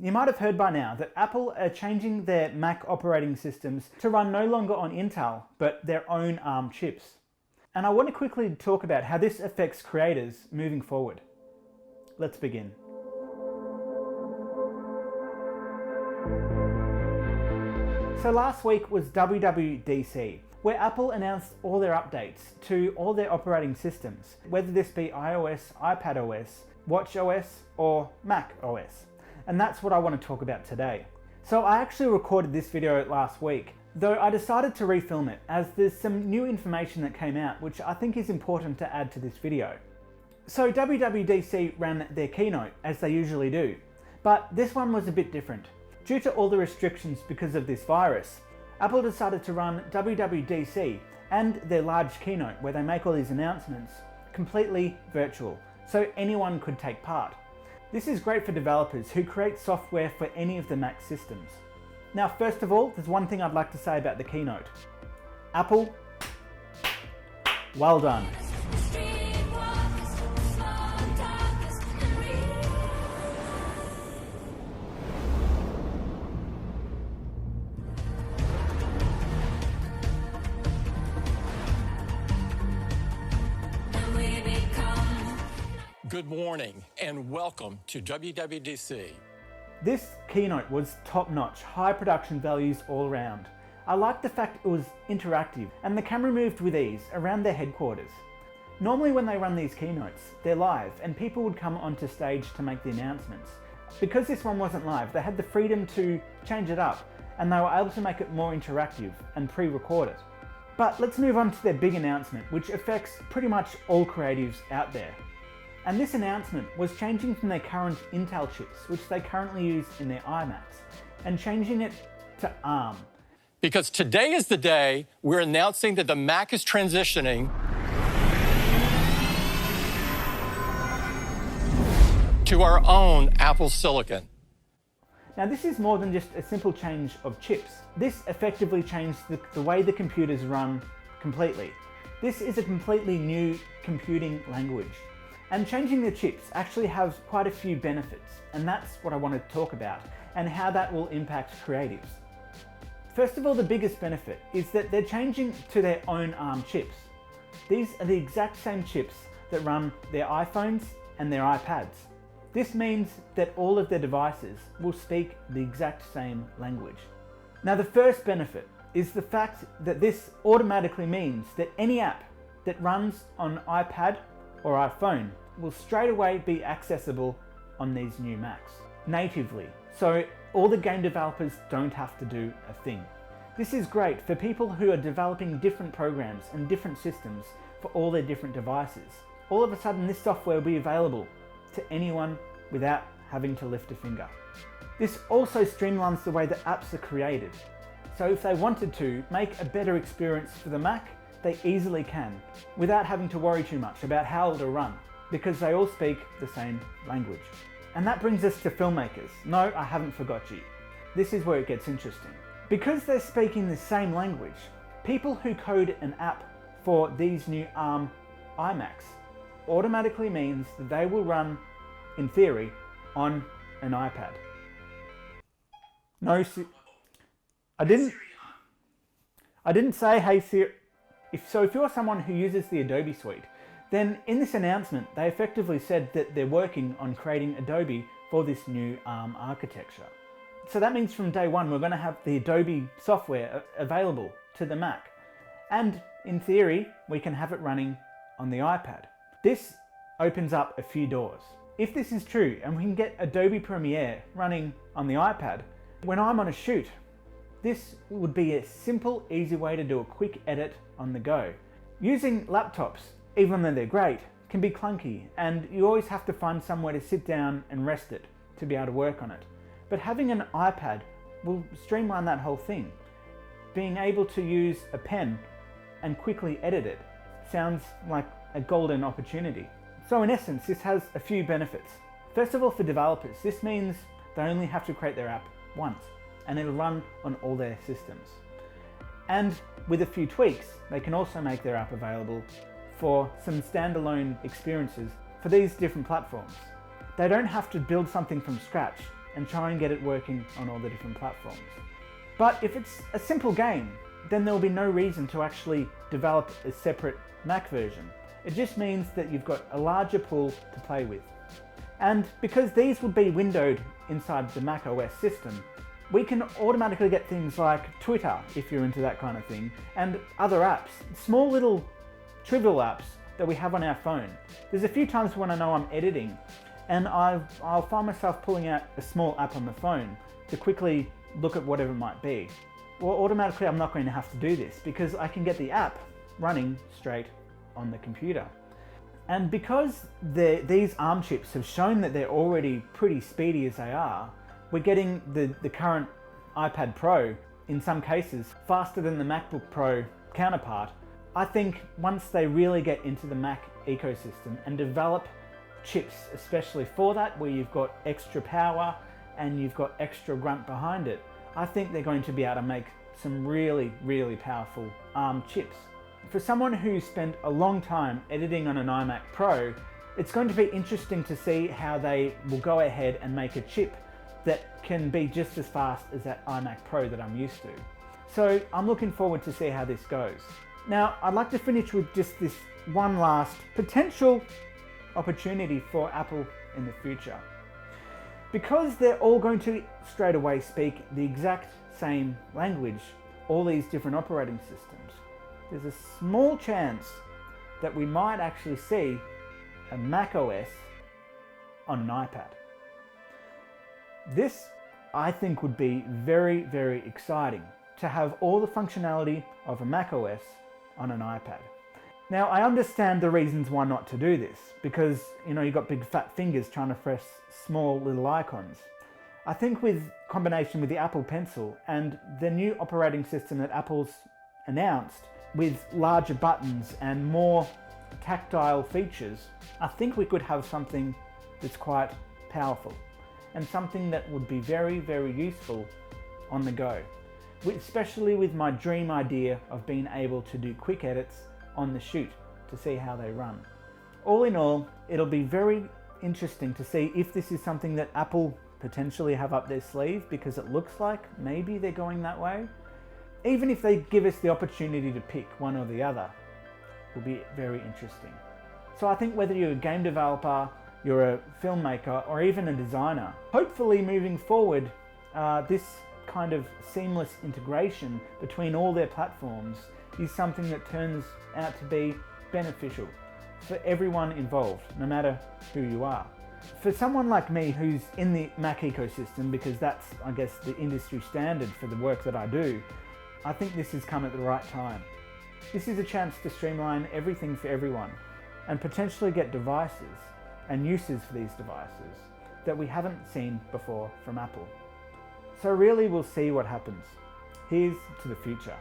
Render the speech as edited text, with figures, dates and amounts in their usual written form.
You might have heard by now that Apple are changing their Mac operating systems to run no longer on Intel, but their own ARM chips. And I want to quickly talk about how this affects creators moving forward. Let's begin. So last week was WWDC, where Apple announced all their updates to all their operating systems, whether this be iOS, iPadOS, watchOS, or macOS. And that's what I want to talk about today. So I actually recorded this video last week, though I decided to refilm it as there's some new information that came out which I think is important to add to this video. So WWDC ran their keynote as they usually do, but this one was a bit different. Due to all the restrictions because of this virus, Apple decided to run WWDC and their large keynote where they make all these announcements completely virtual, so anyone could take part. This is great for developers who create software for any of the Mac systems. Now, first of all, there's one thing I'd like to say about the keynote. Apple, well done. Good morning and welcome to WWDC. This keynote was top-notch, high production values all around. I liked the fact it was interactive and the camera moved with ease around their headquarters. Normally when they run these keynotes, they're live and people would come onto stage to make the announcements. Because this one wasn't live, they had the freedom to change it up and they were able to make it more interactive and pre-record it. But let's move on to their big announcement, which affects pretty much all creatives out there. And this announcement was changing from their current Intel chips, which they currently use in their iMacs, and changing it to ARM. Because today is the day we're announcing that the Mac is transitioning to our own Apple Silicon. Now this is more than just a simple change of chips. This effectively changed the way the computers run completely. This is a completely new computing language. And changing the chips actually has quite a few benefits, and that's what I want to talk about, and how that will impact creatives. First of all, the biggest benefit is that they're changing to their own ARM chips. These are the exact same chips that run their iPhones and their iPads. This means that all of their devices will speak the exact same language. Now the first benefit is the fact that this automatically means that any app that runs on iPad or iPhone will straight away be accessible on these new Macs natively, so all the game developers don't have to do a thing. This is great for people who are developing different programs and different systems for all their different devices. All of a sudden this software will be available to anyone without having to lift a finger. This also streamlines the way that apps are created. So if they wanted to make a better experience for the Mac, they easily can, without having to worry too much about how it'll run, because they all speak the same language. And that brings us to filmmakers. No, I haven't forgot you. This is where it gets interesting. Because they're speaking the same language, people who code an app for these new ARM iMacs automatically means that they will run, in theory, on an iPad. No, I didn't say, hey Siri. If you're someone who uses the Adobe suite, then in this announcement, they effectively said that they're working on creating Adobe for this new ARM architecture. So that means from day one, we're going to have the Adobe software available to the Mac. And in theory, we can have it running on the iPad. This opens up a few doors. If this is true, and we can get Adobe Premiere running on the iPad, when I'm on a shoot, this would be a simple, easy way to do a quick edit on the go. Using laptops, even though they're great, can be clunky and you always have to find somewhere to sit down and rest it to be able to work on it. But having an iPad will streamline that whole thing. Being able to use a pen and quickly edit it sounds like a golden opportunity. So in essence, this has a few benefits. First of all, for developers, this means they only have to create their app once and it'll run on all their systems. And with a few tweaks, they can also make their app available for some standalone experiences for these different platforms. They don't have to build something from scratch and try and get it working on all the different platforms. But if it's a simple game, then there will be no reason to actually develop a separate Mac version. It just means that you've got a larger pool to play with. And because these would be windowed inside the Mac OS system, we can automatically get things like Twitter, if you're into that kind of thing, and other apps, small little trivial apps that we have on our phone. There's a few times when I know I'm editing and I'll find myself pulling out a small app on the phone to quickly look at whatever it might be. Well, automatically I'm not going to have to do this because I can get the app running straight on the computer. And because these ARM chips have shown that they're already pretty speedy as they are, we're getting the current iPad Pro, in some cases, faster than the MacBook Pro counterpart. I think once they really get into the Mac ecosystem and develop chips especially for that, where you've got extra power and you've got extra grunt behind it, I think they're going to be able to make some really, really powerful ARM chips. For someone who spent a long time editing on an iMac Pro, it's going to be interesting to see how they will go ahead and make a chip that can be just as fast as that iMac Pro that I'm used to. So I'm looking forward to see how this goes. Now, I'd like to finish with just this one last potential opportunity for Apple in the future. Because they're all going to straight away speak the exact same language, all these different operating systems, there's a small chance that we might actually see a Mac OS on an iPad. This, I think, would be very, very exciting to have all the functionality of a Mac OS on an iPad. Now, I understand the reasons why not to do this, because, you know, you've got big fat fingers trying to press small little icons. I think with combination with the Apple Pencil and the new operating system that Apple's announced with larger buttons and more tactile features, I think we could have something that's quite powerful and something that would be very, very useful on the go, especially with my dream idea of being able to do quick edits on the shoot to see how they run. All in all, it'll be very interesting to see if this is something that Apple potentially have up their sleeve, because it looks like maybe they're going that way. Even if they give us the opportunity to pick one or the other, will be very interesting. So I think whether you're a game developer, you're a filmmaker, or even a designer, hopefully moving forward, this kind of seamless integration between all their platforms is something that turns out to be beneficial for everyone involved, no matter who you are. For someone like me who's in the Mac ecosystem, because that's, I guess, the industry standard for the work that I do, I think this has come at the right time. This is a chance to streamline everything for everyone and potentially get devices and uses for these devices that we haven't seen before from Apple. So really, we'll see what happens. Here's to the future.